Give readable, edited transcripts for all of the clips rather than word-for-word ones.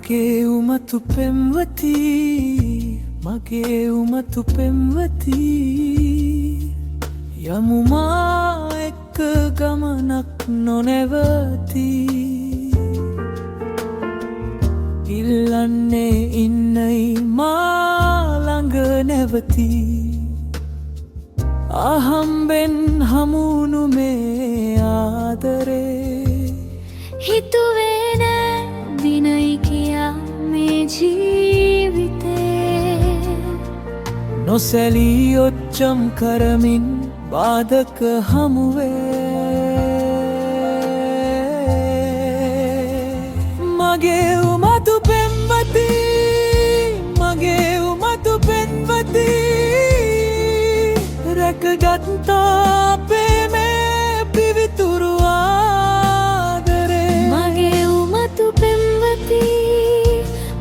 මගේ උමතු පෙම්වති මගේ උමතු පෙම්වති යමු මා එක්ක ගමනක් නොනැවති ඉල්ලන්නේ ඉන්නයි මා ළඟ නැවති අහම්බෙන් හමුුණු මේ ආදරේ හිතුවේ නෑ දිනයි කියා මේ ජීවිතේ නොසැලී ඔච්චම් කරමින් බාධක හමුවේ මගේ උමතු පෙම්වති මගේ උමතු පෙම්වති රැකගත්තා පේමේ පිවිතුරු ආදරේ මගේ උමතු පෙම්වති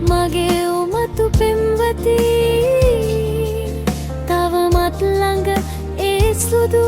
මගේ උමතු පෙම්වති තවමත් ළඟ ඒ සුදු